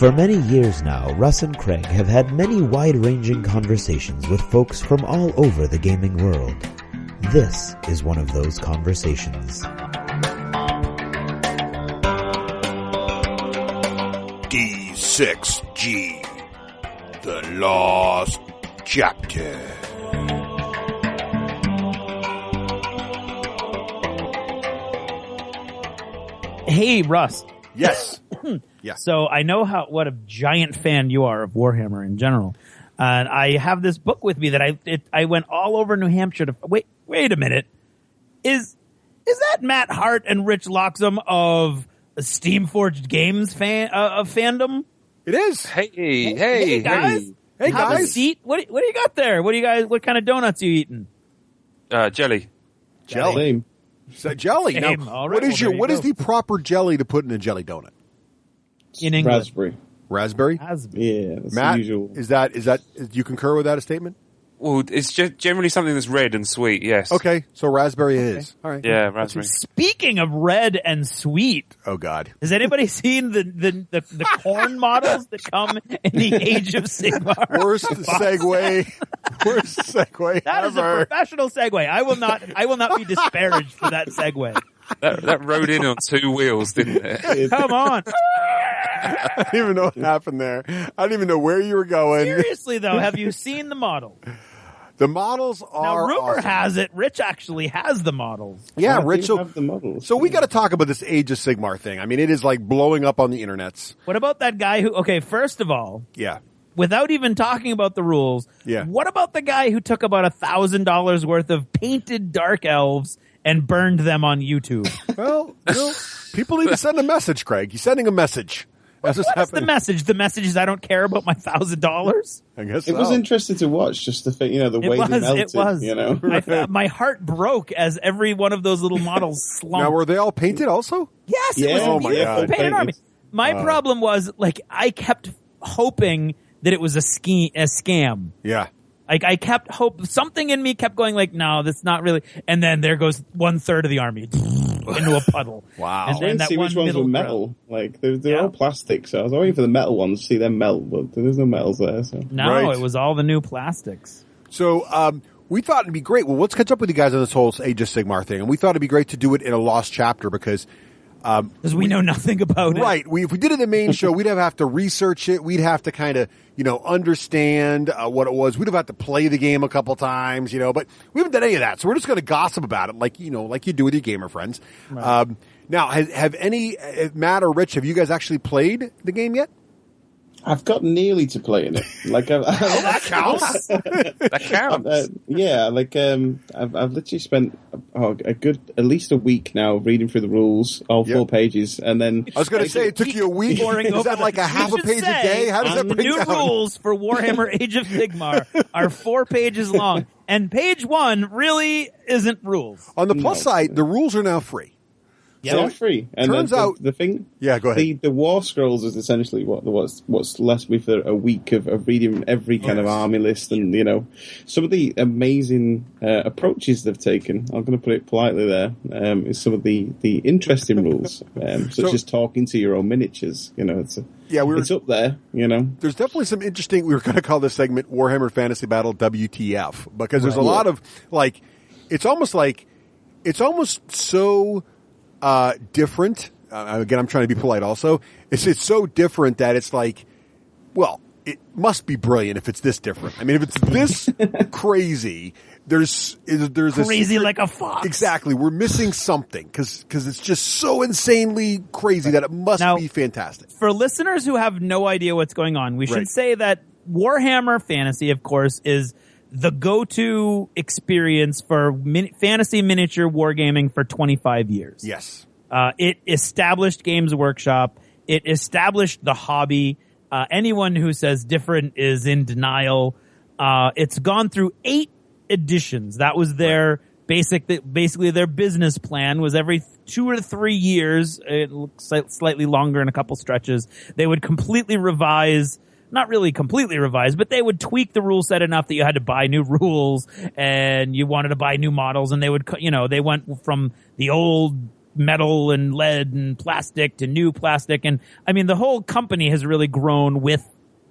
For many years now, Russ and Craig have had many wide-ranging conversations with folks from all over the gaming world. This is one of those conversations. D6G, the Lost Chapter. Hey, Russ. Yes. Yeah. So I know what a giant fan you are of Warhammer in general. And I have this book with me that I went all over New Hampshire to wait a minute. Is that Matt Hart and Rich Loxham of Steamforged Games fandom? It is. Hey guys. Hey Have guys. a seat. What do you got there? What kind of donuts are you eating? Jelly. Jelly. So jelly. Now, All right, what is the proper jelly to put in a jelly donut? In English. Raspberry? Yeah, that's Matt, the usual. is that do you concur with that statement? Well, it's generally something that's red and sweet, yes. Okay, so raspberry it is. All right. Yeah, raspberry. Speaking of red and sweet, Oh God. has anybody seen the corn models that come in the Age of Sigmar? Worst segue. Worst segue That is ever. a professional segue. I will not be disparaged for that segue. That rode in on two wheels, didn't it? Come on. I don't even know what happened there. I don't even know where you were going. Seriously though, have you seen the model? The models Now, are rumor awesome. has it Rich actually has the models. Yeah, I Rich. do have the models. So we got to talk about this Age of Sigmar thing. I mean, it is like blowing up on the internets. What about that guy who? Okay, first of all, Yeah. without even talking about the rules, Yeah. what about the guy who took about $1,000 worth of painted dark elves and burned them on YouTube? Well, people need to send a message, Craig. He's sending a message. That's what's What's the happening. message? The message is I don't care about my $1,000. I guess It was so. interesting to watch, just the thing, the way they melted. It was. You know, My heart broke as every one of those little models slumped. Now, were they all painted also? Yes, it Yeah. was Oh a my beautiful God. painted army. My problem was, like, I kept hoping that it was a scam. Yeah. Like, I kept something in me kept going like, no, that's not really. And then there goes 1/3 of the army into a puddle. Wow. And I then didn't that see one which ones middle were ground. metal. Like they're Yeah. all plastic, so I was waiting for the metal ones to see them melt, but there's no metals there. So No, Right. it was all the new plastics. So we thought it'd be great. Well, let's catch up with you guys on this whole Age of Sigmar thing. And we thought it'd be great to do it in a lost chapter because Because we know nothing about it. Right. If we did it in the main show, we'd have to research it. We'd have to kind of, understand what it was. We'd have had to play the game a couple times, but we haven't done any of that. So we're just going to gossip about it like you do with your gamer friends. Right. Now, have Matt or Rich, have you guys actually played the game yet? I've got nearly to play in it. Like That counts. That counts. yeah, like I've literally spent at least a week now reading through the rules, all 4 pages, and then I was going to say it took you a week. Is that like a half a page a day? How does that the break new down? rules for Warhammer Age of Sigmar are 4 pages long, and page 1 really isn't rules. On the plus side, the rules are now free. yeah, they're free. And Turns then out- the thing. Yeah, go ahead. The War Scrolls is essentially what's left me for a week of reading every kind of army list, and some of the amazing approaches they've taken. I'm going to put it politely there. Is some of the interesting rules, such as talking to your own miniatures. It's up there. There's definitely some interesting, we were going to call this segment Warhammer Fantasy Battle WTF, because there's a lot of, it's almost so different. Again, I'm trying to be polite also. It's so different that it's like, well, it must be brilliant if it's this different. I mean, if it's this crazy, there's Crazy like a fox. Exactly. We're missing something because it's just so insanely crazy that it must be fantastic. For listeners who have no idea what's going on, we should Right. say that Warhammer Fantasy, of course, is the go-to experience for fantasy miniature wargaming for 25 years. Yes. It established Games Workshop. It established the hobby. Anyone who says different is in denial. It's gone through 8 editions. That was their basically their business plan was every 2 or 3 years. It looks like slightly longer in a couple stretches. They would completely revise. Not really completely revised, but they would tweak the rule set enough that you had to buy new rules and you wanted to buy new models, and they would, they went from the old metal and lead and plastic to new plastic. And I mean, the whole company has really grown with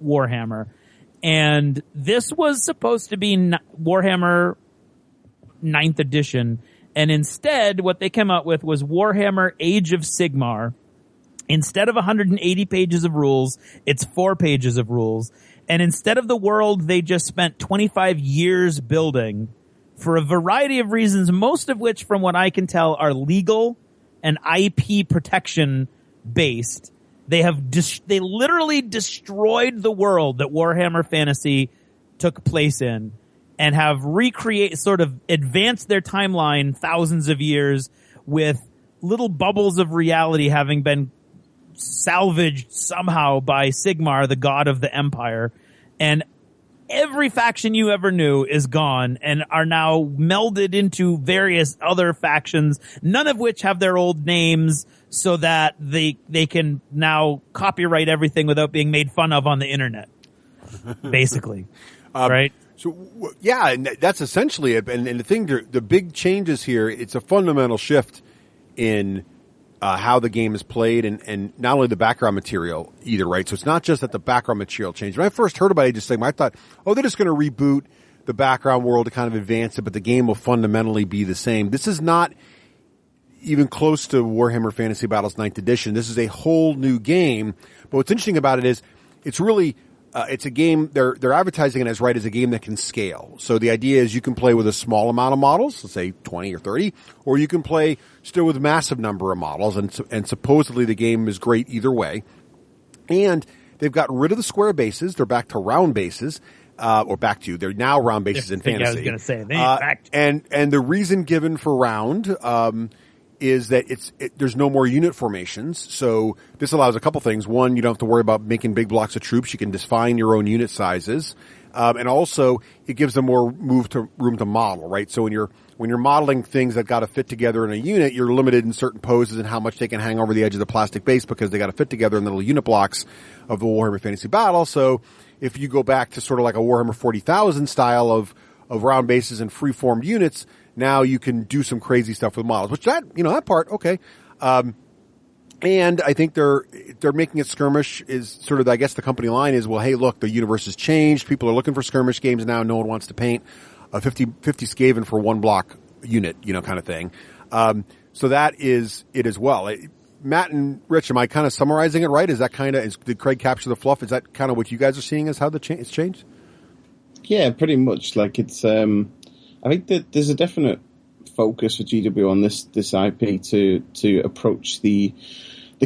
Warhammer. And this was supposed to be Warhammer 9th edition. And instead, what they came out with was Warhammer Age of Sigmar. Instead of 180 pages of rules, it's 4 pages of rules. And instead of the world they just spent 25 years building for a variety of reasons, most of which, from what I can tell, are legal and IP protection based. They literally destroyed the world that Warhammer Fantasy took place in and have sort of advanced their timeline thousands of years with little bubbles of reality having been salvaged somehow by Sigmar, the god of the empire. And every faction you ever knew is gone and are now melded into various other factions, none of which have their old names, so that they can now copyright everything without being made fun of on the internet. Basically. Right? So, yeah, and that's essentially it. And the thing, the big changes here, it's a fundamental shift in how the game is played, and not only the background material either, right? So it's not just that the background material changed. When I first heard about Age of Sigmar, I thought, oh, they're just going to reboot the background world to kind of advance it, but the game will fundamentally be the same. This is not even close to Warhammer Fantasy Battles 9th edition. This is a whole new game. But what's interesting about it is it's really it's a game, they're advertising it as as a game that can scale. So the idea is you can play with a small amount of models, let's say 20 or 30, or you can play still with a massive number of models, and supposedly the game is great either way. And they've gotten rid of the square bases, they're back to round bases, they're now round bases in fantasy. I was going to say, they ain't back to. And the reason given for round, is that there's no more unit formations. So this allows a couple things. One, you don't have to worry about making big blocks of troops. You can define your own unit sizes. And also it gives them more room to model, right? So when you're modeling things that got to fit together in a unit, you're limited in certain poses and how much they can hang over the edge of the plastic base because they got to fit together in the little unit blocks of the Warhammer Fantasy Battle. So if you go back to sort of like a Warhammer 40,000 style of round bases and free-formed units, now you can do some crazy stuff with models, which that part, okay. And I think they're making it skirmish is sort of, I guess the company line is, well, hey, look, the universe has changed. People are looking for skirmish games now. No one wants to paint a 50 Skaven for one block unit, kind of thing. So that is it as well. Matt and Rich, am I kind of summarizing it right? Is that did Craig capture the fluff? Is that kind of what you guys are seeing as how it's changed? Yeah, pretty much. Like it's, I think that there's a definite focus for GW on this IP to approach the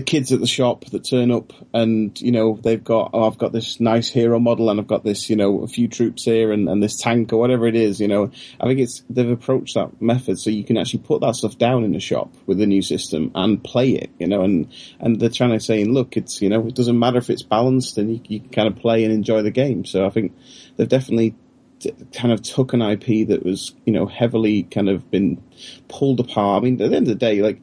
kids at the shop that turn up and, they've got, I've got this nice hero model and I've got this, a few troops here and this tank or whatever it is, I think they've approached that method so you can actually put that stuff down in the shop with the new system and play it, and they're trying to say, look, it's, it doesn't matter if it's balanced and you can kind of play and enjoy the game. So I think they've definitely kind of took an IP that was, heavily kind of been pulled apart. I mean, at the end of the day, like,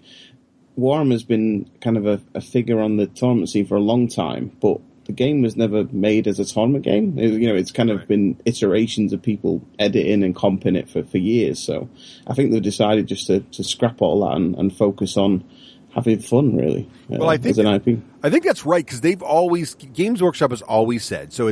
Warhammer's been kind of a figure on the tournament scene for a long time, but the game was never made as a tournament game. It's kind of been iterations of people editing and comping it for years. So I think they've decided just to scrap all that and focus on having fun, really. Well, I think, as an IP. I think that's right, because Games Workshop has always said, so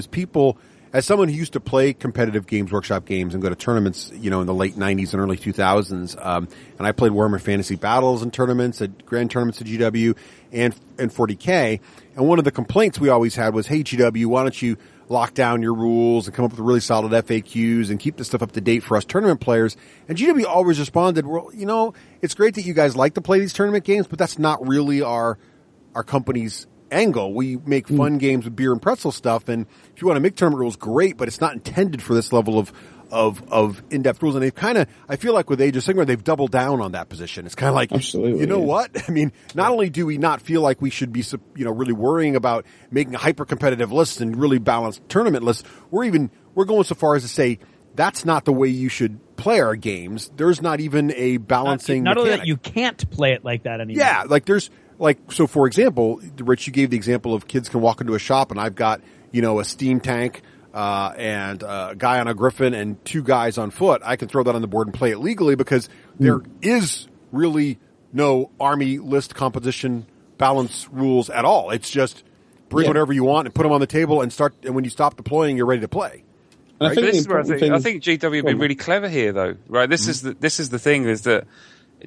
as someone who used to play competitive Games Workshop games and go to tournaments, in the late 90s and early 2000s, and I played Warhammer Fantasy Battles and tournaments, at grand tournaments at GW and 40K, and one of the complaints we always had was, hey, GW, why don't you lock down your rules and come up with really solid FAQs and keep this stuff up to date for us tournament players? And GW always responded, well, it's great that you guys like to play these tournament games, but that's not really our company's angle. We make fun games with beer and pretzel stuff, and if you want to make tournament rules, great, but it's not intended for this level of in-depth rules. And they've kind of, I feel like with Age of Sigmar, they've doubled down on that position. It's kind of like, absolutely, what? I mean, not only do we not feel like we should be, really worrying about making a hyper-competitive list and really balanced tournament lists, we're going so far as to say that's not the way you should play our games. There's not even a balancing Not only mechanic. that, you can't play it like that anymore. Yeah, so for example, Rich, you gave the example of kids can walk into a shop and I've got, a steam tank, and a guy on a griffin and 2 guys on foot. I can throw that on the board and play it legally because there is really no army list composition balance rules at all. It's just bring whatever you want and put them on the table and start. And when you stop deploying, you're ready to play. And Right? I think GW have been really clever here, though. Right? This is the thing is that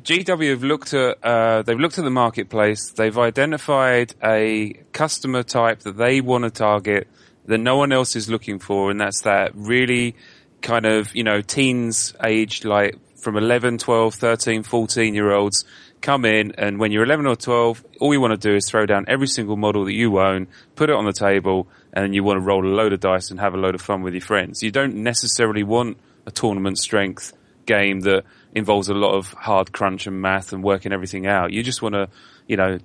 GW have looked at the marketplace. They've identified a customer type that they want to target that no one else is looking for, and that's that really kind of, teens aged, like from 11, 12, 13, 14-year-olds come in, and when you're 11 or 12, all you want to do is throw down every single model that you own, put it on the table, and you want to roll a load of dice and have a load of fun with your friends. You don't necessarily want a tournament strength game that involves a lot of hard crunch and math and working everything out. You just want to,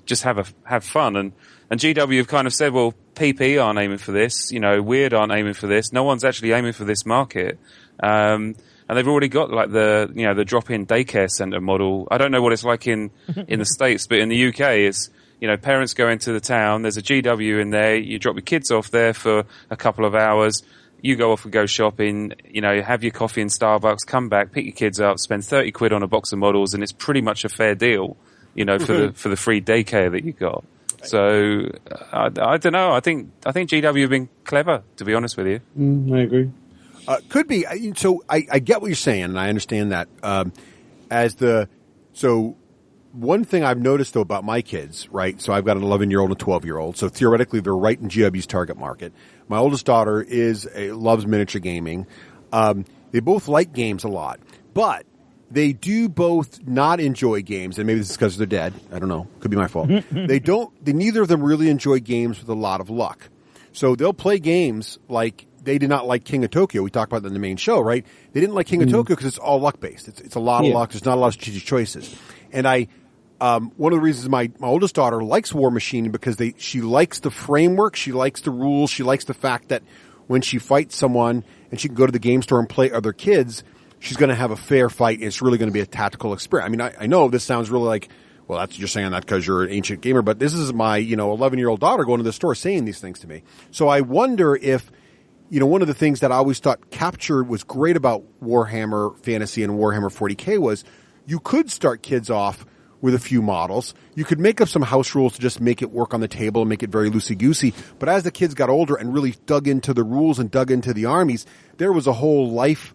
just have fun. And GW have kind of said, well, PP aren't aiming for this, Weird aren't aiming for this. No one's actually aiming for this market. And they've already got like the drop-in daycare center model. I don't know what it's like in the States, but in the UK it's, parents go into the town, there's a GW in there, you drop your kids off there for a couple of hours, you go off and go shopping, have your coffee in Starbucks, come back, pick your kids up, spend 30 quid on a box of models, and it's pretty much a fair deal, for the free daycare that you got. So, I don't know, I think GW have been clever, to be honest with you. I agree. Could be. So I get what you're saying, and I understand that. So one thing I've noticed though about my kids, right? So I've got an 11-year-old and a 12-year-old. So theoretically, they're right in GW's target market. My oldest daughter loves miniature gaming. They both like games a lot, but they do both not enjoy games, and maybe this is because they're dead. I don't know. Could be my fault. Neither of them really enjoy games with a lot of luck. So they'll play games like they did not like King of Tokyo. We talked about that in the main show, right? They didn't like King of Tokyo because it's all luck based. It's a lot of luck. There's not a lot of strategic choices. And one of the reasons my oldest daughter likes War Machine because she likes the framework, she likes the rules, she likes the fact that when she fights someone and she can go to the game store and play other kids, she's going to have a fair fight. And it's really going to be a tactical experience. I mean, I know this sounds really like, well, you're saying that because you're an ancient gamer, but this is my 11-year-old daughter going to the store saying these things to me. So I wonder if one of the things that I always thought captured was great about Warhammer Fantasy and Warhammer 40K was you could start kids off with a few models. You could make up some house rules to just make it work on the table and make it very loosey-goosey. But as the kids got older and really dug into the rules and dug into the armies, there was a whole life,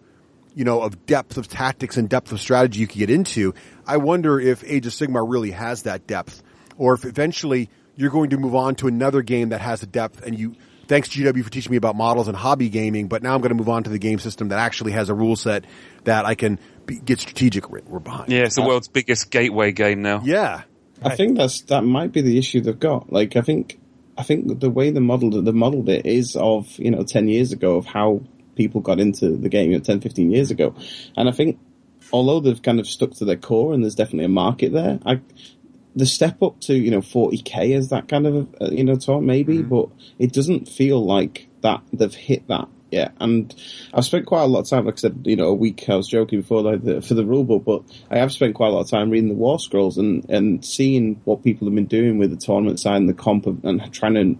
of depth of tactics and depth of strategy you could get into. I wonder if Age of Sigmar really has that depth, or if eventually you're going to move on to another game that has a depth and thanks GW for teaching me about models and hobby gaming, but now I'm going to move on to the game system that actually has a rule set that I can get strategic we're behind. Yeah, it's the world's biggest gateway game now. Yeah. I think that might be the issue they've got. Like, I think the way they modeled it is of, 10 years ago of how people got into the game, 10, 15 years ago. And I think although they've kind of stuck to their core and there's definitely a market there, the step up to, 40K is that kind of, talk maybe, but it doesn't feel like that they've hit that yet. And I've spent quite a lot of time, like I said, a week, I was joking before for the rulebook, but I have spent quite a lot of time reading the War Scrolls and seeing what people have been doing with the tournament side and the comp and trying to,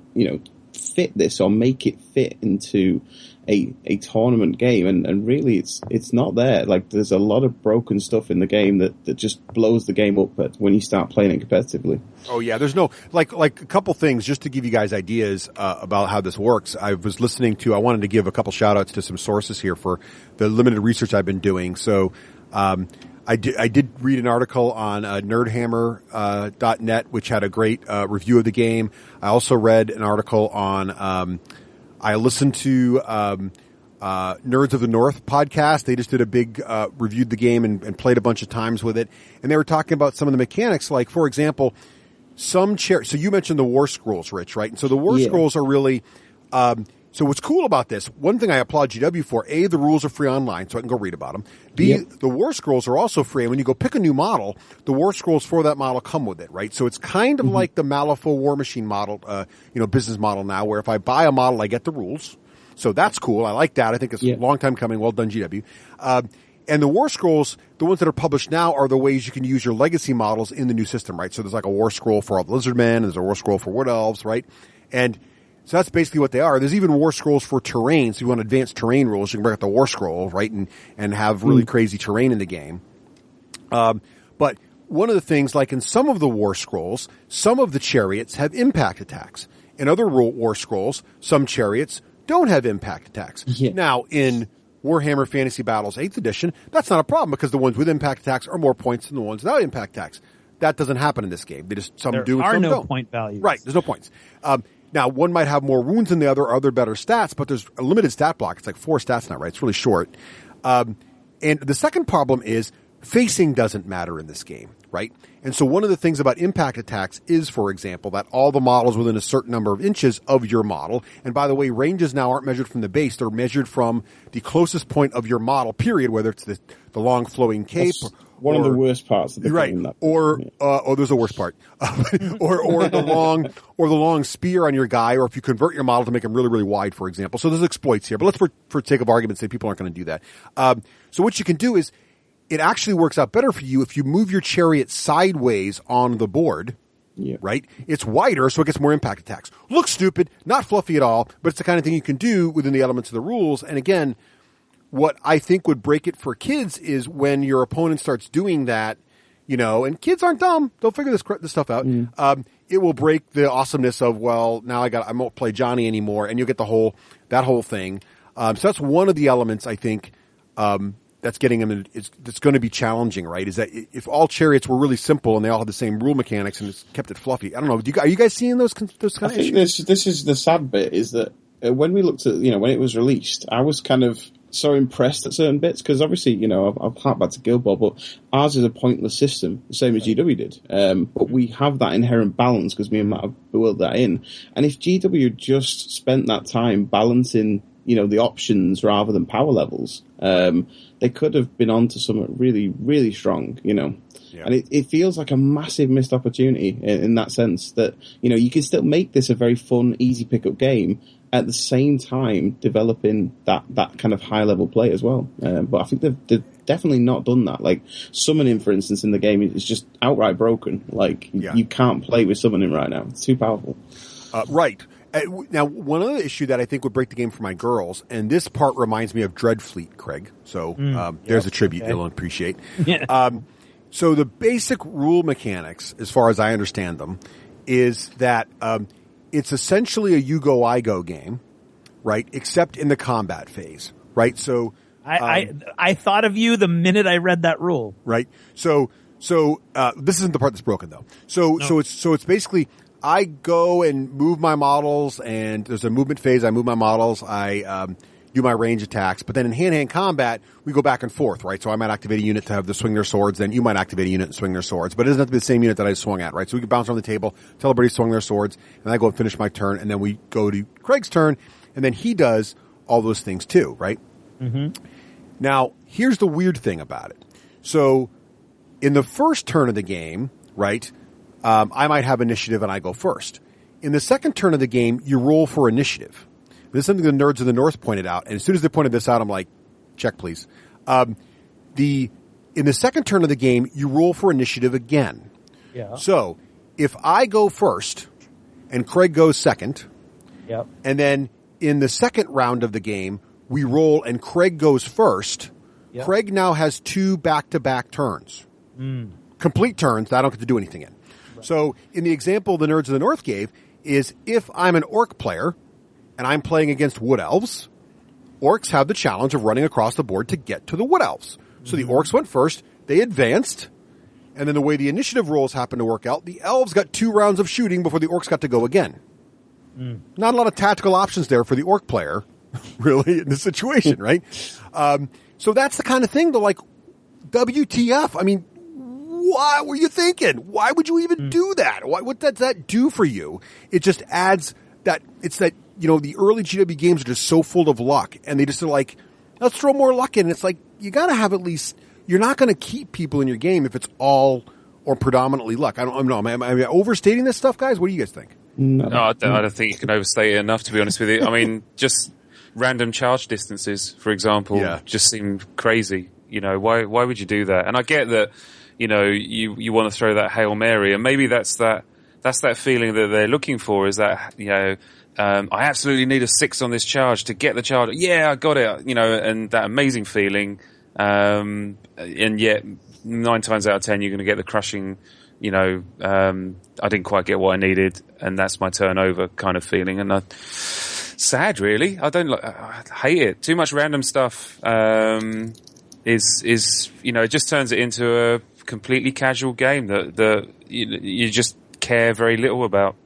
fit this or make it fit into a tournament game, and really it's not there. Like, there's a lot of broken stuff in the game that just blows the game up when you start playing it competitively. Oh yeah, there's no like a couple things just to give you guys ideas about how this works. I wanted to give a couple shout outs to some sources here for the limited research I've been doing. So I did read an article on nerdhammer.net, which had a great review of the game. I also read an article on I listened to Nerds of the North podcast. They just did a big reviewed the game and played a bunch of times with it. And they were talking about some of the mechanics, like, for example, so you mentioned the War Scrolls, Rich, right? And so the War Scrolls are really so what's cool about this, one thing I applaud GW for, A, the rules are free online, so I can go read about them. B, the War Scrolls are also free, and when you go pick a new model, the War Scrolls for that model come with it, right? So it's kind of like the Malifaux War Machine model, business model now, where if I buy a model, I get the rules. So that's cool. I like that. I think it's a long time coming. Well done, GW. And the War Scrolls, the ones that are published now, are the ways you can use your legacy models in the new system, right? So there's like a War Scroll for all the Lizardmen, and there's a War Scroll for Wood Elves, right? And so that's basically what they are. There's even War Scrolls for terrain. So if you want advanced terrain rules, you can bring out the War Scroll, right? And have really crazy terrain in the game. But one of the things, like in some of the War Scrolls, some of the chariots have impact attacks. In other War Scrolls, some chariots don't have impact attacks. Yeah. Now, in Warhammer Fantasy Battles 8th edition, that's not a problem because the ones with impact attacks are more points than the ones without impact attacks. That doesn't happen in this game. They just, some There do and are some no don't. point values. Right, there's no points. Now, one might have more wounds than the other, or other better stats, but there's a limited stat block. It's like 4 stats now, right? It's really short. And the second problem is facing doesn't matter in this game, right? And so one of the things about impact attacks is, for example, that all the models within a certain number of inches of your model, and by the way, ranges now aren't measured from the base, they're measured from the closest point of your model, period, whether it's the long flowing cape. That's one of the worst parts of the right. game. There's a worst part. or the long spear on your guy, or if you convert your model to make him really, really wide, for example. So there's exploits here, but let's, for sake of argument, say people aren't going to do that. So what you can do is, it actually works out better for you if you move your chariot sideways on the board, right? It's wider, so it gets more impact attacks. Looks stupid, not fluffy at all, but it's the kind of thing you can do within the elements of the rules. And again, what I think would break it for kids is when your opponent starts doing that, and kids aren't dumb. They'll figure this stuff out. It will break the awesomeness of, well, now I won't play Johnny anymore, and you'll get that whole thing. So that's one of the elements I think, that's getting them. It's going to be challenging, right? Is that if all chariots were really simple and they all had the same rule mechanics and it's kept it fluffy? I don't know. Are you guys seeing those kind of issues? This is the sad bit, is that when we looked at when it was released, I was kind of so impressed at certain bits because obviously I've harked back to Guild Ball, but ours is a pointless system, the same as GW did. But we have that inherent balance because me and Matt have built that in. And if GW just spent that time balancing the options rather than power levels, they could have been onto something really, really strong, Yeah. And it feels like a massive missed opportunity in that sense that, you can still make this a very fun, easy pickup game at the same time developing that kind of high level play as well. But I think they've definitely not done that. Like summoning, for instance, in the game is just outright broken. Like you can't play with summoning right now. It's too powerful. Right. Now, one other issue that I think would break the game for my girls, and this part reminds me of Dreadfleet, Craig. So there's a tribute you'll appreciate. Yeah. So the basic rule mechanics, as far as I understand them, is that it's essentially a you go, I go game, right? Except in the combat phase, right? So I thought of you the minute I read that rule. Right. So this isn't the part that's broken though. So it's basically, I go and move my models, and there's a movement phase. I move my models. I do my range attacks. But then in hand-to-hand combat, we go back and forth, right? So I might activate a unit to have them swing their swords. Then you might activate a unit and swing their swords. But it doesn't have to be the same unit that I swung at, right? So we can bounce around the table, tell everybody to swing their swords, and I go and finish my turn. And then we go to Craig's turn, and then he does all those things too, right? Mm-hmm. Now, here's the weird thing about it. So in the first turn of the game, right, I might have initiative and I go first. In the second turn of the game, you roll for initiative. This is something the Nerds of the North pointed out, and as soon as they pointed this out, I'm like, check please. In the second turn of the game, you roll for initiative again. Yeah. So if I go first and Craig goes second, yep. And then in the second round of the game, we roll and Craig goes first, yep. Craig now has 2 back-to-back turns. Complete turns that I don't get to do anything in. So in the example the Nerds of the North gave is if I'm an orc player and I'm playing against wood elves, orcs have the challenge of running across the board to get to the wood elves. So the orcs went first, they advanced, and then the way the initiative rolls happened to work out, the elves got 2 rounds of shooting before the orcs got to go again. Not a lot of tactical options there for the orc player, really, in this situation, right? So that's the kind of thing that, like, WTF? I mean, what were you thinking? Why would you even do that? What does that do for you? It just adds that, it's that, the early GW games are just so full of luck, and they just are like, let's throw more luck in. It's like, you gotta have at least, you're not gonna keep people in your game if it's all or predominantly luck. I don't know. Am I overstating this stuff, guys? What do you guys think? No, I don't think you can overstate it enough, to be honest with you. I mean, just random charge distances, for example, just seem crazy. Why would you do that? And I get that, you want to throw that Hail Mary, and maybe that's that feeling that they're looking for, is that, I absolutely need a 6 on this charge to get the charge. Yeah, I got it, and that amazing feeling. And yet 9 times out of 10 you're going to get the crushing, I didn't quite get what I needed, and that's my turnover kind of feeling. And sad, really. I hate it. Too much random stuff is it just turns it into a completely casual game that you just care very little about.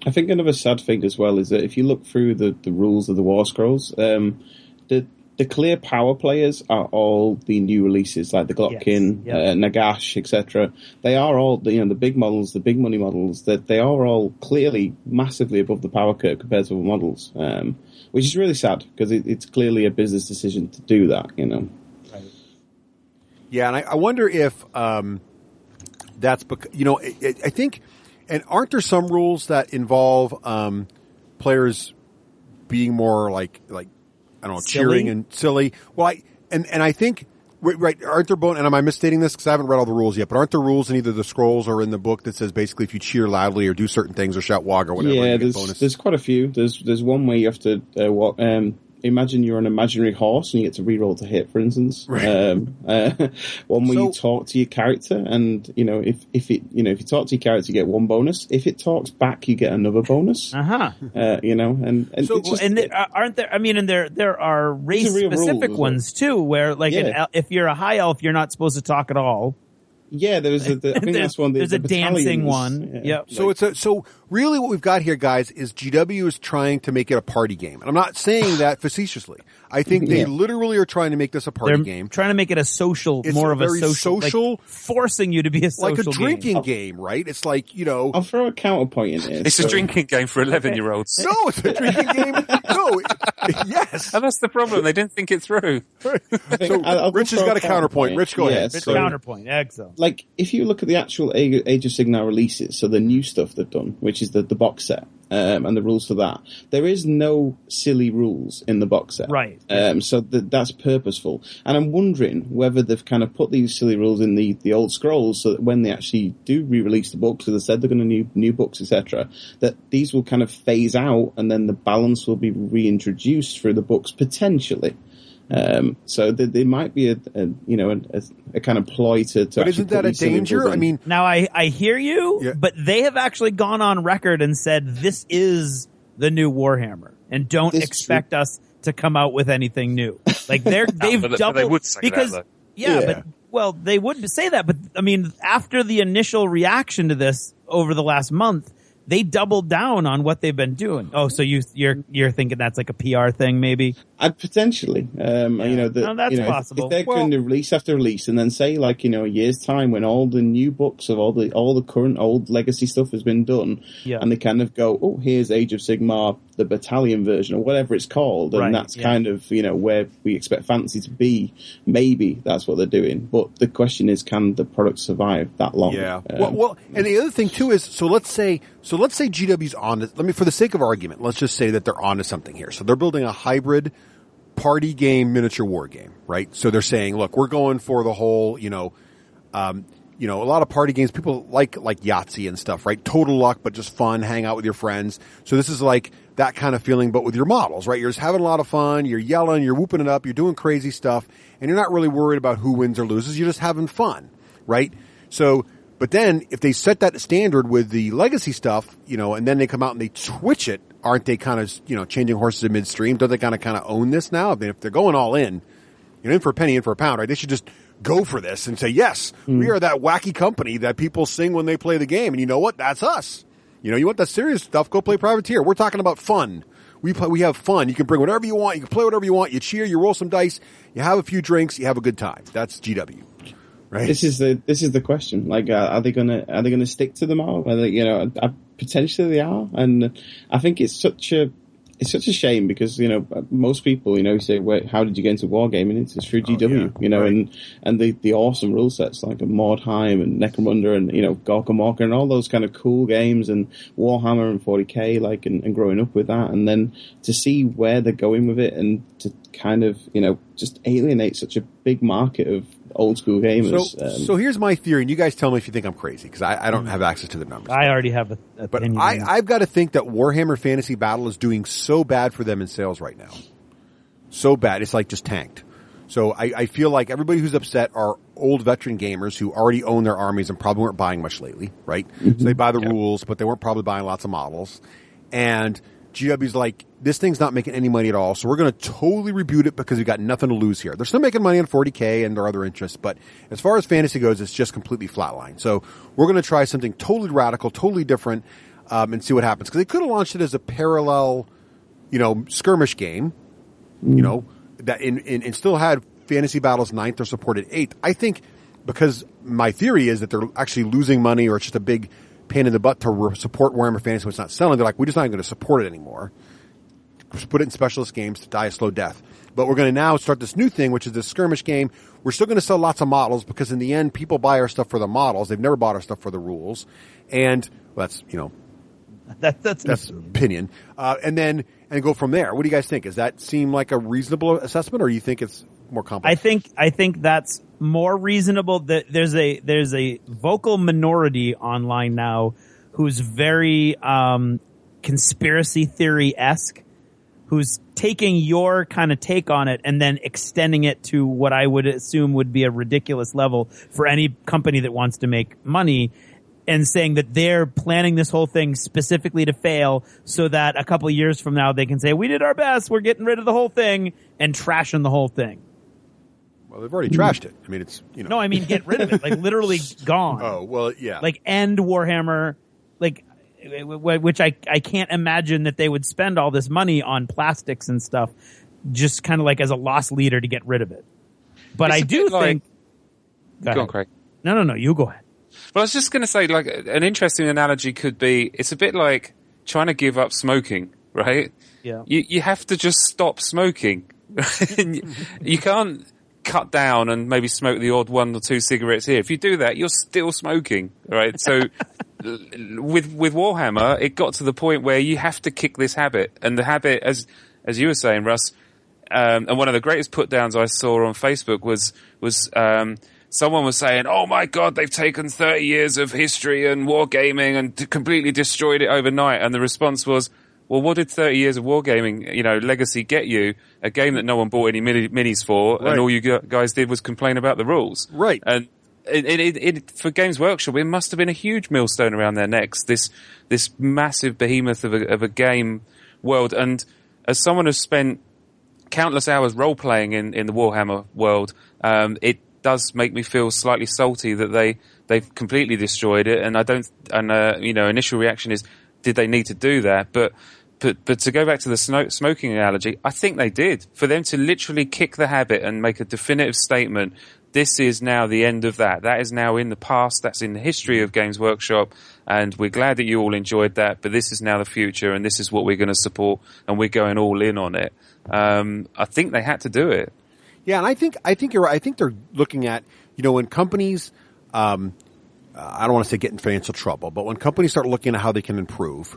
I think another sad thing as well is that if you look through the rules of the War Scrolls, the clear power players are all the new releases, like the Glotkin, Nagash, etc. They are all the big models, the big money models. That they are all clearly massively above the power curve compared to other models, which is really sad because it's clearly a business decision to do that. Right. Yeah, and I wonder if that's because I think, and aren't there some rules that involve players being more like I don't know, silly? cheering and silly. Well, I think, right, aren't there and am I misstating this? Because I haven't read all the rules yet, but aren't there rules in either the scrolls or in the book that says basically if you cheer loudly or do certain things or shout WOG or whatever, yeah, you get bonus? There's quite a few. There's one where you have to imagine you're an imaginary horse and you get to reroll to hit, for instance. Right. One where you talk to your character, and if you talk to your character, you get one bonus. If it talks back, you get another bonus. And so just, aren't there? I mean, and there are race specific ones too, where if you're a high elf, you're not supposed to talk at all. Yeah, I think that's one. There's a dancing one. Yeah. So really what we've got here, guys, is GW is trying to make it a party game. And I'm not saying that facetiously. I think they literally are trying to make this a party game. Trying to make it a social, it's more of a social, like forcing you to be a social like a drinking game, right? It's like, I'll throw a counterpoint in there. It's a drinking game for 11-year-olds. No, it's a drinking game. No, yes. And that's the problem. They didn't think it through. So Rich has got a counterpoint. Rich, go ahead. Counterpoint. Excellent. Like, if you look at the actual Age of Sigmar releases, so the new stuff they've done, which is the box set, and the rules for that, there is no silly rules in the box set. Right. So that's purposeful. And I'm wondering whether they've kind of put these silly rules in the old scrolls so that when they actually do re-release the books, so they said they're going to new books, etc., that these will kind of phase out and then the balance will be reintroduced through the books potentially. So there might be a kind of ploy to but isn't that a danger? I mean, now I hear you, but they have actually gone on record and said this is the new Warhammer, and don't expect us to come out with anything new. Like they've doubled, but they would say because that, but they would say that, but I mean, after the initial reaction to this over the last month, they doubled down on what they've been doing. Oh, so you're thinking that's like a PR thing, maybe? Potentially. That's possible. If they're going to release after release, and then say a year's time when all the new books of all the current old legacy stuff has been done, and they kind of go, oh, here's Age of Sigmar, the battalion version, or whatever it's called, and that's kind of where we expect fantasy to be. Maybe that's what they're doing, but the question is, can the product survive that long? Yeah. Well, and the other thing too is, so let's say GW's on it. For the sake of argument, let's just say that they're onto something here. So they're building a hybrid party game, miniature war game, right? So they're saying, look, we're going for the whole, a lot of party games, people like Yahtzee and stuff, right? Total luck, but just fun, hang out with your friends. So this is like that kind of feeling, but with your models, right? You're just having a lot of fun, you're yelling, you're whooping it up, you're doing crazy stuff, and you're not really worried about who wins or loses, you're just having fun, right? So, but then if they set that standard with the legacy stuff, and then they come out and they switch it, aren't they kind of, changing horses in midstream? Don't they kind of own this now? I mean, if they're going all in for a penny, in for a pound, right? They should just go for this and say, yes, we are that wacky company that people sing when they play the game. And you know what? That's us. You want that serious stuff? Go play Privateer. We're talking about fun. We have fun. You can bring whatever you want. You can play whatever you want. You cheer, you roll some dice, you have a few drinks, you have a good time. That's GW. Right. This is the question. Like, are they gonna stick to the model? Potentially they are, and I think it's such a shame because most people say, wait, how did you get into wargaming? It's through GW, and the awesome rule sets like Mordheim and Necromunda and Gorka Morka and all those kind of cool games and Warhammer and 40k and growing up with that, and then to see where they're going with it and to kind of just alienate such a big market of old school gamers. So here's my theory, and you guys tell me if you think I'm crazy, because I don't have access to the numbers. I already have an opinion. But I've got to think that Warhammer Fantasy Battle is doing so bad for them in sales right now. So bad. It's like just tanked. So I feel like everybody who's upset are old veteran gamers who already own their armies and probably weren't buying much lately, right? So they buy the rules, but they weren't probably buying lots of models. And GW's like, this thing's not making any money at all, so we're going to totally reboot it because we've got nothing to lose here. They're still making money on 40K and their other interests, but as far as fantasy goes, it's just completely flatlined. So we're going to try something totally radical, totally different, and see what happens. Because they could have launched it as a parallel, skirmish game, that and still had Fantasy Battles 9th or supported 8th. I think because my theory is that they're actually losing money or it's just a big pain in the butt to support Warhammer Fantasy when it's not selling. They're like, we're just not going to support it anymore. Just put it in specialist games to die a slow death. But we're going to now start this new thing, which is this skirmish game. We're still going to sell lots of models because in the end, people buy our stuff for the models. They've never bought our stuff for the rules. And that's opinion. And go from there. What do you guys think? Does that seem like a reasonable assessment, or do you think it's more complex? I think that's more reasonable. That there's a vocal minority online now who's very conspiracy theory-esque, who's taking your kind of take on it and then extending it to what I would assume would be a ridiculous level for any company that wants to make money, and saying that they're planning this whole thing specifically to fail so that a couple of years from now they can say, we did our best, we're getting rid of the whole thing, and trashing the whole thing. Well, they've already trashed it. I mean, it's, No, I mean, get rid of it. Like, literally gone. Oh, well, yeah. Like, end Warhammer, like, which I can't imagine that they would spend all this money on plastics and stuff just kind of like as a loss leader to get rid of it. But I do think... Go on, Craig. No, you go ahead. Well, I was just going to say, like, an interesting analogy could be, it's a bit like trying to give up smoking, right? Yeah. You have to just stop smoking. You can't cut down and maybe smoke the odd 1 or 2 cigarettes here. If you do that, you're still smoking, right? So with Warhammer, it got to the point where you have to kick this habit. And the habit, as you were saying, Russ, and one of the greatest put downs I saw on Facebook was someone was saying, oh my God, they've taken 30 years of history and wargaming and completely destroyed it overnight. And the response was, well, what did 30 years of wargaming, legacy get you? A game that no one bought any minis for, right. And all you guys did was complain about the rules. Right. And for Games Workshop, it must have been a huge millstone around their necks, this massive behemoth of a game world. And as someone who's spent countless hours role-playing in the Warhammer world, it does make me feel slightly salty that they've completely destroyed it. And initial reaction is, did they need to do that? But to go back to the smoking analogy, I think they did. For them to literally kick the habit and make a definitive statement, this is now the end of that. That is now in the past. That's in the history of Games Workshop. And we're glad that you all enjoyed that. But this is now the future, and this is what we're going to support, and we're going all in on it. I think they had to do it. Yeah, and I think you're right. I think they're looking at, when companies, I don't want to say get in financial trouble, but when companies start looking at how they can improve,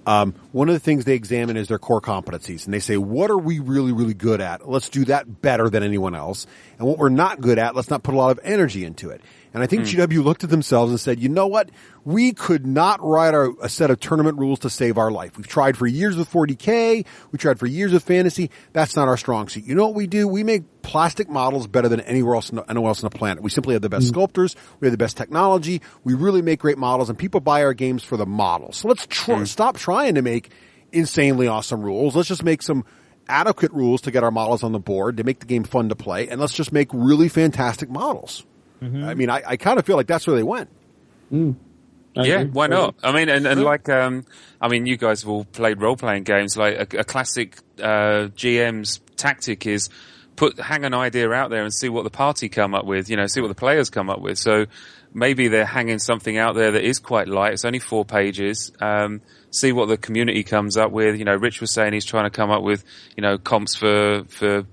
one of the things they examine is their core competencies. And they say, what are we really, really good at? Let's do that better than anyone else. And what we're not good at, let's not put a lot of energy into it. And I think GW looked at themselves and said, you know what? We could not write a set of tournament rules to save our life. We've tried for years with 40K. We tried for years with fantasy. That's not our strong suit. You know what we do? We make plastic models better than anywhere else on the planet. We simply have the best sculptors. We have the best technology. We really make great models, and people buy our games for the models. So let's stop trying to make insanely awesome rules. Let's just make some adequate rules to get our models on the board, to make the game fun to play, and let's just make really fantastic models. Mm-hmm. I mean, I kind of feel like that's where they went. Yeah, why not? I mean, and you guys have all played role-playing games. Like a classic GM's tactic is hang an idea out there and see what the party come up with, see what the players come up with. So maybe they're hanging something out there that is quite light. It's only 4 pages. See what the community comes up with. Rich was saying he's trying to come up with, comps for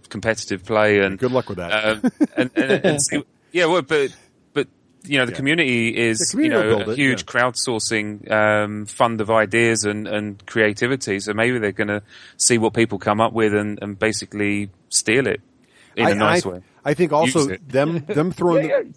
competitive play, and good luck with that. and see, yeah, well, but the community is a huge crowdsourcing fund of ideas and creativity. So maybe they're going to see what people come up with and basically steal it in a nice way. I think also them throwing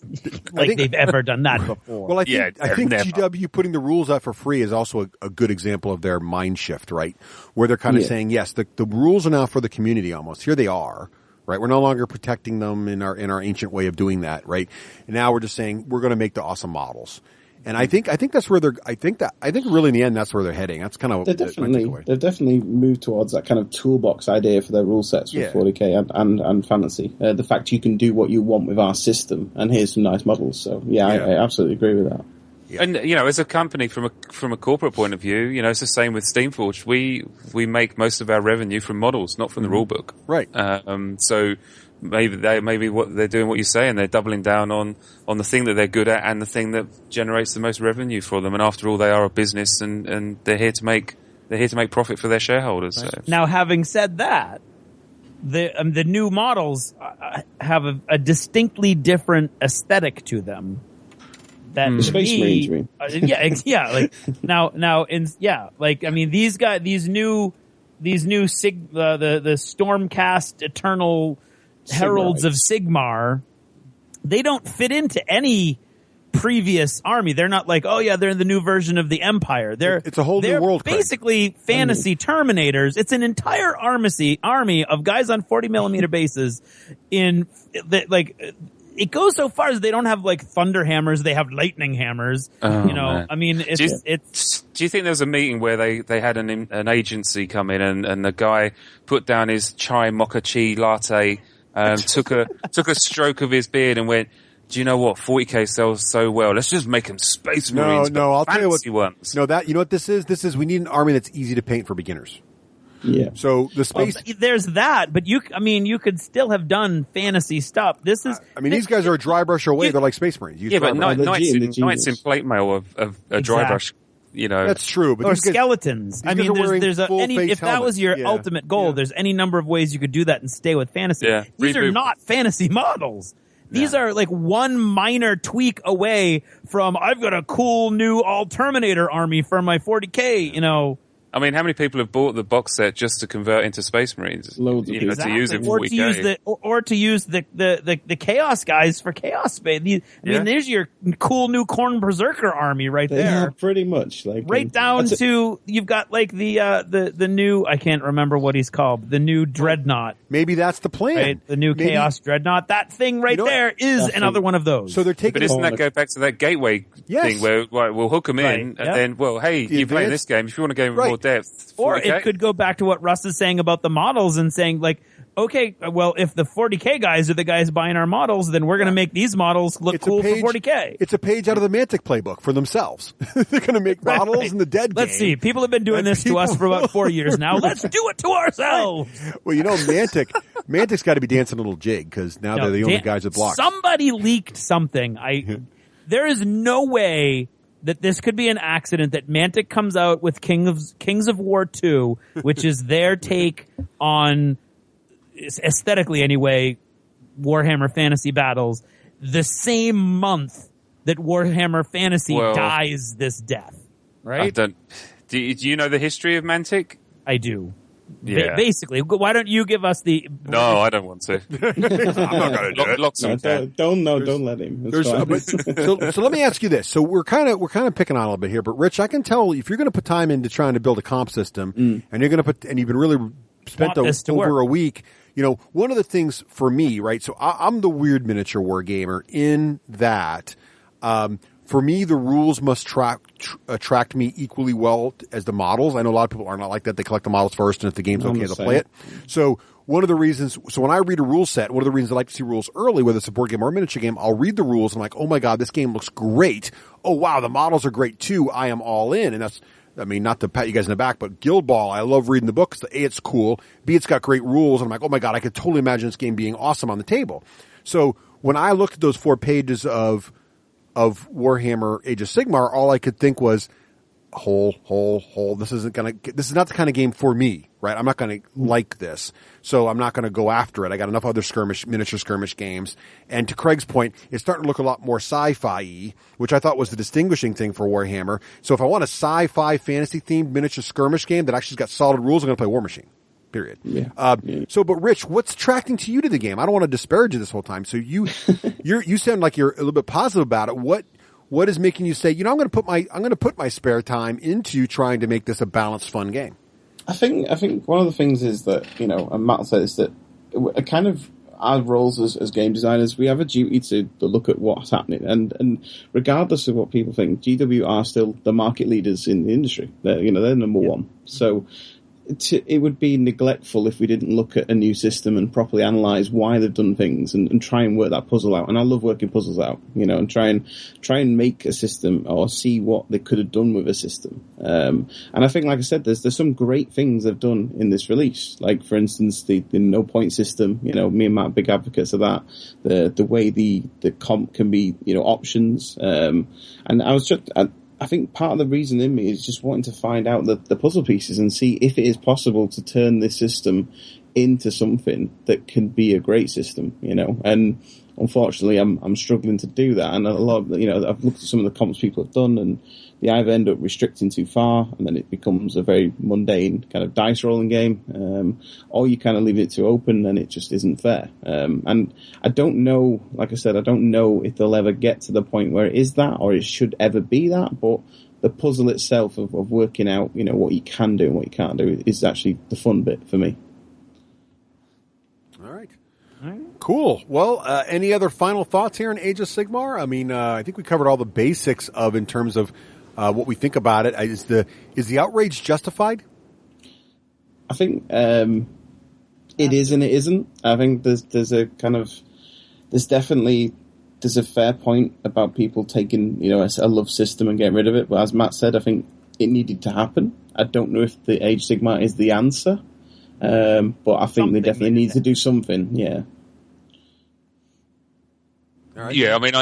they've ever done that before. Well, I think GW putting the rules out for free is also a good example of their mind shift, right? Where they're kind of saying, yes, the rules are now for the community almost. Here they are. right? We're no longer protecting them in our ancient way of doing that, right? And now we're just saying we're going to make the awesome models. And I think that's where I think really in the end that's where they're heading. That's kind of they've definitely moved towards that kind of toolbox idea for their rule sets with 40k and fantasy. The fact you can do what you want with our system, and here's some nice models. So I absolutely agree with that. Yeah. And as a company, from a corporate point of view, it's the same with Steamforged. We make most of our revenue from models, not from the rule book. Right. So maybe what they're doing, what you're saying, they're doubling down on the thing that they're good at and the thing that generates the most revenue for them. And after all, they are a business, and they're here to make profit for their shareholders. So. Now, having said that, the new models have a distinctly different aesthetic to them. That the Space Marines, you mean? These new the Stormcast Eternal Heralds of Sigmar, they don't fit into any previous army. They're not like, they're the new version of the Empire. It's a whole new world. Basically, fantasy Terminators. It's an entire army of guys on 40mm bases it goes so far as they don't have like thunder hammers; they have lightning hammers. Man. I mean, do you think there was a meeting where they had an agency come in and the guy put down his chai mocha chi latte, took a stroke of his beard and went, "Do you know what? 40k sells so well. Let's just make them Space Marines." No, I'll tell you what. Ones. No, you know what this is? This is we need an army that's easy to paint for beginners. Yeah. So the space. Well, there's that, but you could still have done fantasy stuff. This is. These guys are a dry brush away. They're like Space Marines. But knights in plate mail of a dry brush. That's true. But or skeletons. There's if that was your ultimate goal, there's any number of ways you could do that and stay with fantasy. Yeah. These are not fantasy models. These are like one minor tweak away from I've got a cool new all Terminator army for my 40k. I mean, how many people have bought the box set just to convert into Space Marines? Loads of people. Exactly. To use it or to use the Chaos guys for Chaos Space. There's your cool new Khorne Berserker army right there. Yeah, pretty much. Right down to you've got like the new, I can't remember what he's called, the new Dreadnought. Maybe that's the plan. Right? The new Chaos Dreadnought. That thing right there is another one of those. So they're taking. But doesn't that go back to that gateway thing where we'll hook them in and then, you're playing this game. If you want to go more depth. Or it could go back to what Russ is saying about the models and saying like, okay, well, if the 40k guys are the guys buying our models, then we're going to make these models look cool for 40k. It's a page out of the Mantic playbook for themselves. They're going to make models in the dead game. Let's see. People have been doing this to us for about 4 years now. Let's do it to ourselves. Well, Mantic's got to be dancing a little jig because now they're the only guys with blocks. Somebody leaked something. There is no way that this could be an accident that Mantic comes out with Kings of War 2, which is their take on, aesthetically anyway, Warhammer Fantasy Battles, the same month that Warhammer Fantasy dies this death. Right? Do you know the history of Mantic? I do. Yeah. Basically, why don't you give us the? No, I don't want to. I'm not going to do it. Don't let him. So let me ask you this. So we're kind of picking on a little bit here, but Rich, I can tell if you're going to put time into trying to build a comp system, and you're going to and you've been really spent over a week. One of the things for me, right? So I'm the weird miniature war gamer in that. For me, the rules must attract me equally well as the models. I know a lot of people are not like that. They collect the models first, and if the game's okay, they'll play it. So one of the reasons, when I read a rule set, one of the reasons I like to see rules early, whether it's a board game or a miniature game, I'll read the rules and I'm like, oh my God, this game looks great. Oh wow, the models are great too. I am all in. And that's, not to pat you guys in the back, but Guild Ball, I love reading the books. A, it's cool. B, it's got great rules. And I'm like, oh my God, I could totally imagine this game being awesome on the table. So when I looked at those 4 pages of Warhammer Age of Sigmar, all I could think was, hole. This is not the kind of game for me, right? I'm not going to like this. So I'm not going to go after it. I got enough other miniature skirmish games. And to Craig's point, it's starting to look a lot more sci-fi-y, which I thought was the distinguishing thing for Warhammer. So if I want a sci-fi fantasy themed miniature skirmish game that actually's got solid rules, I'm going to play War Machine. Period. Yeah. But Rich, what's attracting to you to the game? I don't want to disparage you this whole time. So you sound like you're a little bit positive about it. What is making you say, I'm going to put my spare time into trying to make this a balanced, fun game? I think one of the things is that, and Matt said, is that our roles as game designers, we have a duty to look at what's happening, and regardless of what people think, GW are still the market leaders in the industry. They're number one. So it would be neglectful if we didn't look at a new system and properly analyze why they've done things and try and work that puzzle out. And I love working puzzles out, and try and make a system or see what they could have done with a system. And I think, like I said, there's some great things they've done in this release. Like, for instance, the no point system. Me and Matt are big advocates of that. The way the comp can be, options. And I think part of the reason in me is just wanting to find out the puzzle pieces and see if it is possible to turn this system into something that can be a great system, and unfortunately I'm struggling to do that. And a lot of, I've looked at some of the comps people have done, and they either end up restricting too far and then it becomes a very mundane kind of dice rolling game, or you kind of leave it too open and it just isn't fair. And I don't know, like I said, I don't know if they'll ever get to the point where it is that, or it should ever be that, but the puzzle itself of working out, what you can do and what you can't do is actually the fun bit for me. All right. Cool. Well, any other final thoughts here on Age of Sigmar? I mean, I think we covered all the basics in terms of what we think about it. Is the outrage justified? I think it is and it isn't. I think there's a fair point about people taking a love system and getting rid of it. But as Matt said, I think it needed to happen. I don't know if the Age of Sigmar is the answer. But I think they definitely need to do something. Yeah. All right. Yeah, I mean,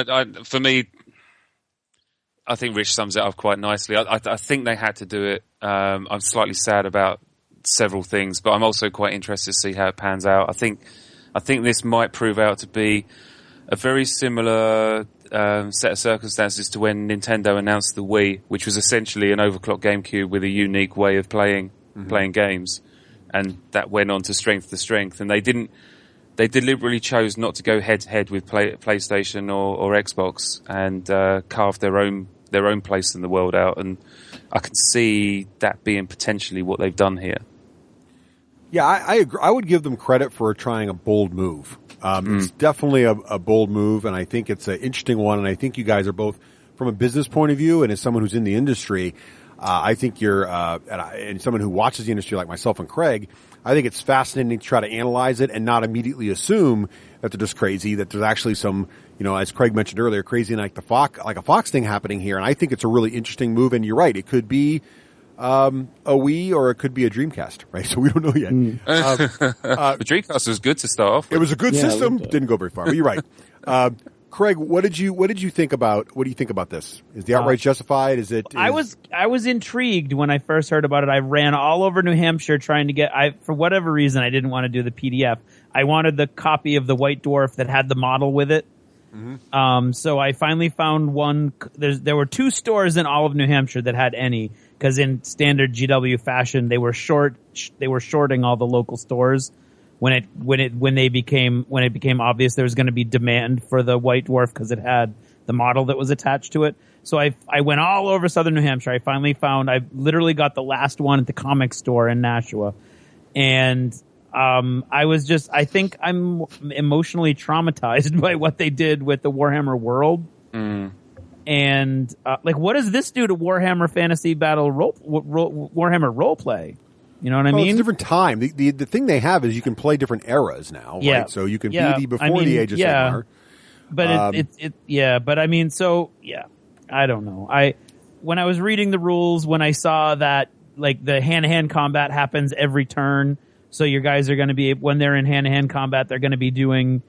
for me, I think Rich sums it up quite nicely. I think they had to do it. I'm slightly sad about several things, but I'm also quite interested to see how it pans out. I think this might prove out to be a very similar set of circumstances to when Nintendo announced the Wii, which was essentially an overclocked GameCube with a unique way of playing games. And that went on to strength, and they deliberately chose not to go head to head with PlayStation or Xbox, and carved their own place in the world out. And I can see that being potentially what they've done here. Yeah, I agree. I would give them credit for trying a bold move. It's definitely a bold move, and I think it's an interesting one. And I think you guys are both, from a business point of view and as someone who's in the industry, I think you're, and someone who watches the industry like myself and Craig, I think it's fascinating to try to analyze it and not immediately assume that they're just crazy, that there's actually some, as Craig mentioned earlier, crazy like a Fox thing happening here. And I think it's a really interesting move. And you're right. It could be, a Wii or it could be a Dreamcast, right? So we don't know yet. The Dreamcast was good to start off with. It was a good system. Didn't go very far, but you're right. Craig, what do you think about this? Is the outrage justified? I was intrigued when I first heard about it. I ran all over New Hampshire trying to get, for whatever reason, I didn't want to do the PDF. I wanted the copy of the White Dwarf that had the model with it. Mm-hmm. So I finally found one. There were 2 stores in all of New Hampshire that had any, because in standard GW fashion, they were shorting all the local stores. When it became obvious there was going to be demand for the White Dwarf because it had the model that was attached to it. So I went all over southern New Hampshire. I finally found, I literally got the last one at the comic store in Nashua. And I think I'm emotionally traumatized by what they did with the Warhammer world. And what does this do to Warhammer Fantasy Battle Warhammer roleplay? You know what I mean? It's a different time. The thing they have is you can play different eras now, right? So you can be before the Age of Sigmar. But but I mean, I don't know. When I was reading the rules, when I saw that the hand-to-hand combat happens every turn, so your guys are going to be, when they're in hand-to-hand combat, they're going to be doing,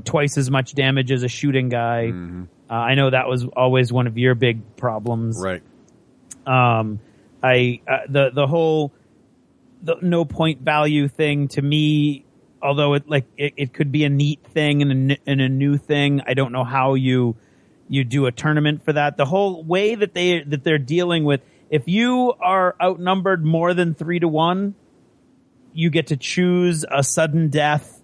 twice as much damage as a shooting guy. Mm-hmm. I know that was always one of your big problems, right? The whole no point value thing, to me, although it could be a neat thing and a new thing, I don't know how you do a tournament for that. The whole way that they're dealing with, if you are outnumbered more than 3-1, you get to choose a sudden death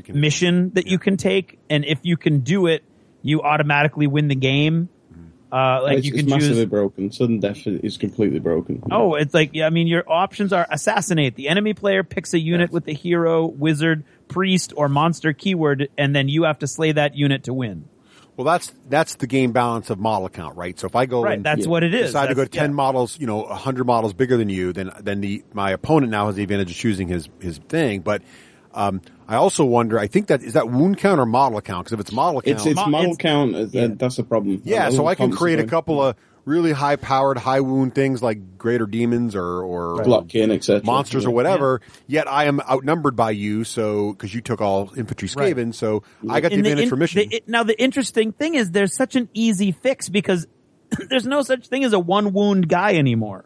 mission that you can take, and if you can do it, you automatically win the game. It's you can massively choose. broken. Sudden death is completely broken. Oh, it's like, I mean, your options are assassinate. The enemy player picks a unit with the hero, wizard, priest, or monster keyword, and then you have to slay that unit to win. Well, that's the game balance of model count, right? So if I go Right, and that's what it is. decide to go to 10 Yeah. models, 100 models bigger than you, then my opponent now has the advantage of choosing his thing. But I also wonder, I think is that wound count or model count? Because if it's model count, It's model count. That's the problem. yeah. So I can create a constantly. couple of really high powered, high wound things like greater demons or Block-in, etc. monsters or whatever. Yet I am outnumbered by you, so because you took all infantry Skaven, so I got the advantage for mission. Now, the interesting thing is there's such an easy fix because there's no such thing as a one wound guy anymore.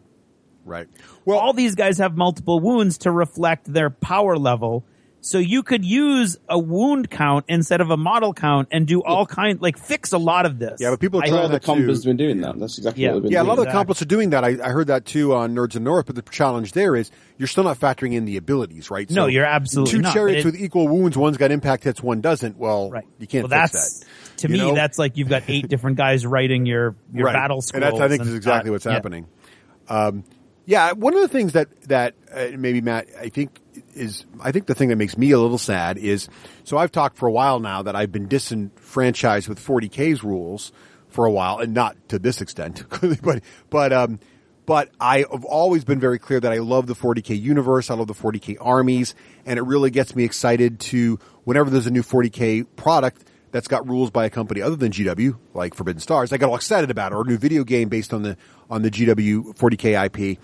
Right. Well, all these guys have multiple wounds to reflect their power level. So you could use a wound count instead of a model count and do all fix a lot of this. Yeah, but people are A trying lot of the that too. compers have been doing that. That's exactly what they've been Yeah, a doing. lot of the complex are doing that. I heard that too on Nerds of the North, but the challenge there is you're still not factoring in the abilities, right? No, you're absolutely two not. chariots with equal wounds, one's got impact hits, one doesn't. Well, you can't fix that. To me, that's like you've got 8 different guys writing your battle scrolls. And I think this is exactly what's happening. Yeah, one of the things that maybe Matt, I think the thing that makes me a little sad is, so I've talked for a while now that I've been disenfranchised with 40K's rules for a while, and not to this extent, but I have always been very clear that I love the 40K universe, I love the 40K armies, and it really gets me excited to, whenever there's a new 40K product that's got rules by a company other than GW, like Forbidden Stars, I get all excited about it, or a new video game based on the GW 40K IP.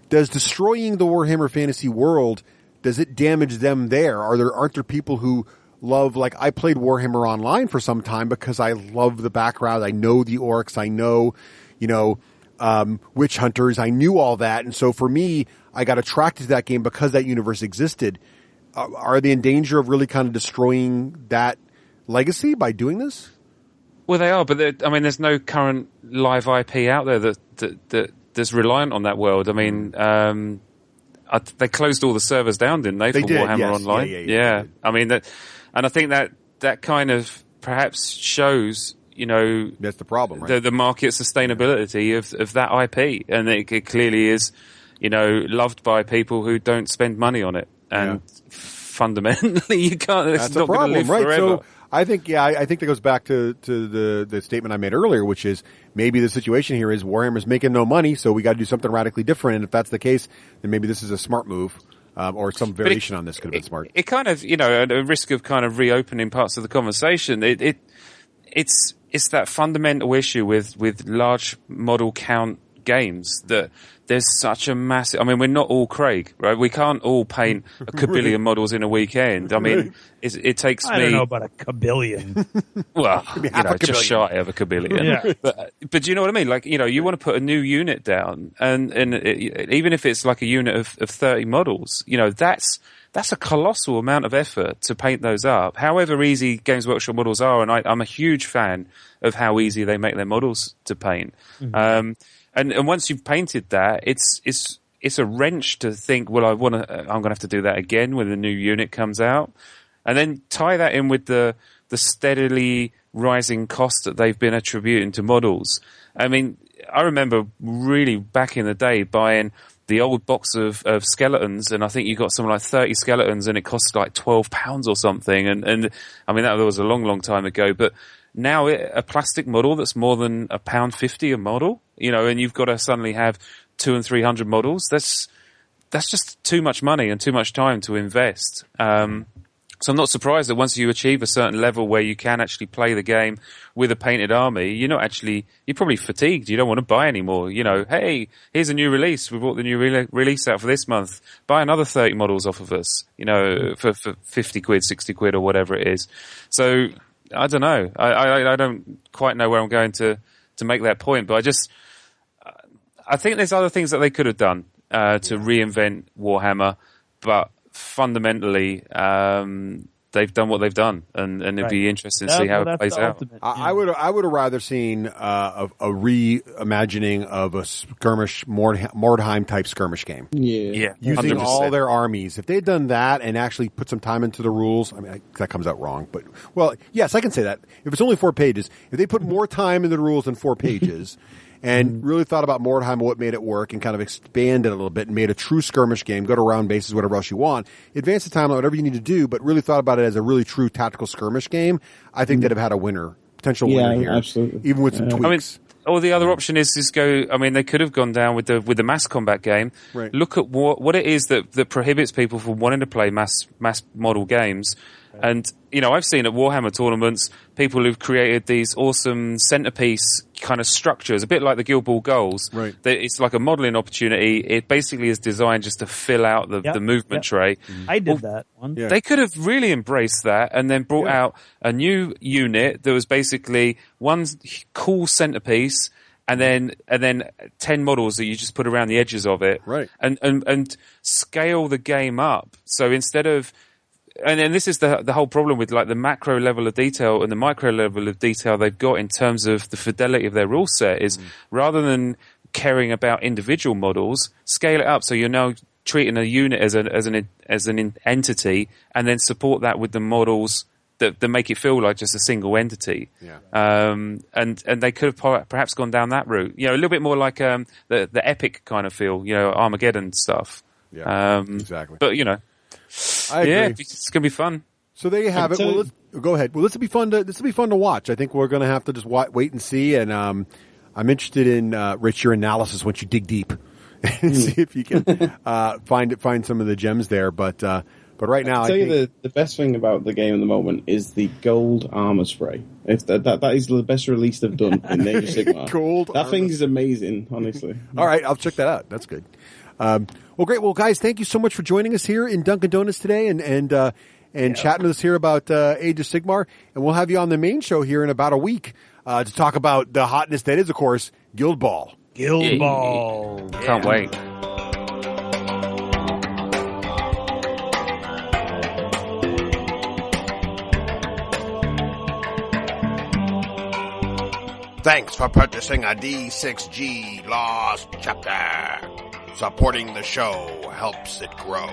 Does destroying the Warhammer Fantasy world, does it damage them there? Aren't there people who love, like, I played Warhammer Online for some time because I love the background, I know the orcs, I know, witch hunters, I knew all that, and so for me, I got attracted to that game because that universe existed. Are they in danger of really kind of destroying that legacy by doing this? Well, they are, but there's no current live IP out there that's reliant on that world. I mean, they closed all the servers down, didn't they? They for did, Warhammer yes. Online. Yeah. I mean and I think that kind of perhaps shows, that's the problem, right? The market sustainability of that IP, and it clearly is, loved by people who don't spend money on it, and fundamentally, you can't. It's That's not a problem, live right? forever. So I think that goes back to the statement I made earlier, which is maybe the situation here is Warhammer's making no money, so we got to do something radically different. And if that's the case, then maybe this is a smart move, or some variation on this could have been smart. It kind of, at a risk of kind of reopening parts of the conversation, it's that fundamental issue with large model count games that there's such a massive. I mean, we're not all Craig, right? We can't all paint a kabillion models in a weekend. I mean, it takes me. I don't know about a kabillion. Well, just kabillion. shy of a kabillion. Yeah. But do you know what I mean? Like, you want to put a new unit down, and even if it's like a unit of 30 models, that's a colossal amount of effort to paint those up. However easy Games Workshop models are, and I'm a huge fan of how easy they make their models to paint. Mm-hmm. And once you've painted that, it's a wrench to think, well, I'm going to have to do that again when the new unit comes out, and then tie that in with the steadily rising cost that they've been attributing to models. I mean, I remember really back in the day buying the old box of skeletons, and I think you got something like 30 skeletons, and it cost like £12 or something. And I mean, that was a long, long time ago, but now a plastic model that's more than £1.50 a model, and you've got to suddenly have 200 and 300 models. That's just too much money and too much time to invest. So I'm not surprised that once you achieve a certain level where you can actually play the game with a painted army, you're probably fatigued. You don't want to buy anymore. Hey, here's a new release. We brought the new release out for this month. Buy another 30 models off of us, for 50 quid, 60 quid or whatever it is. So I don't know. I don't quite know where I'm going to make that point, but I think there's other things that they could have done, to reinvent Warhammer, but fundamentally, they've done what they've done, and it'd be interesting to see how it plays out. I would have rather seen a reimagining of a skirmish Mordheim type skirmish game. Yeah, using 100%. all their armies. If they had done that and actually put some time into the rules, I mean that comes out wrong, but yes, I can say that. If it's only 4 pages, if they put more time into the rules than 4 pages. And really thought about Mordheim and what made it work and kind of expanded a little bit and made a true skirmish game, go to round bases, whatever else you want, advance the timeline, whatever you need to do, but really thought about it as a really true tactical skirmish game. I think they'd have had a potential winner here. Absolutely. Even with some tweaks. Or the other option is go. I mean, they could have gone down with the mass combat game. Right. Look at what it is that prohibits people from wanting to play mass model games. And, I've seen at Warhammer tournaments people who've created these awesome centerpiece kind of structures, a bit like the Guild Ball goals. Right. It's like a modeling opportunity. It basically is designed just to fill out the movement tray. I did that one. Yeah. They could have really embraced that and then brought out a new unit that was basically one cool centerpiece and then 10 models that you just put around the edges of it. Right. And scale the game up. So instead of, and this is the whole problem with like the macro level of detail and the micro level of detail they've got in terms of the fidelity of their rule set is rather than caring about individual models, scale it up so you're now treating a unit as an entity and then support that with the models that make it feel like just a single entity. Yeah. And they could have perhaps gone down that route. A little bit more like the epic kind of feel, Armageddon stuff. Yeah, exactly. But I agree. yeah, it's gonna be fun. So there you have it. Well, go ahead. Well, this will be fun to watch. I think we're going to have to just wait and see. And I'm interested in Rich, your analysis once you dig deep and see if you can find some of the gems there. But right now, I'll tell you the best thing about the game at the moment is the gold armor spray. If that is the best release they've done in Age of Sigmar. That thing is amazing, honestly. All right, I'll check that out. That's good. Well, great. Well, guys, thank you so much for joining us here in Dunkin' Donuts today and chatting with us here about Age of Sigmar. And we'll have you on the main show here in about a week to talk about the hotness that is, of course, Guild Ball. Guild Ball. Can't wait. Thanks for purchasing a D6G Lost Chapter. Supporting the show helps it grow.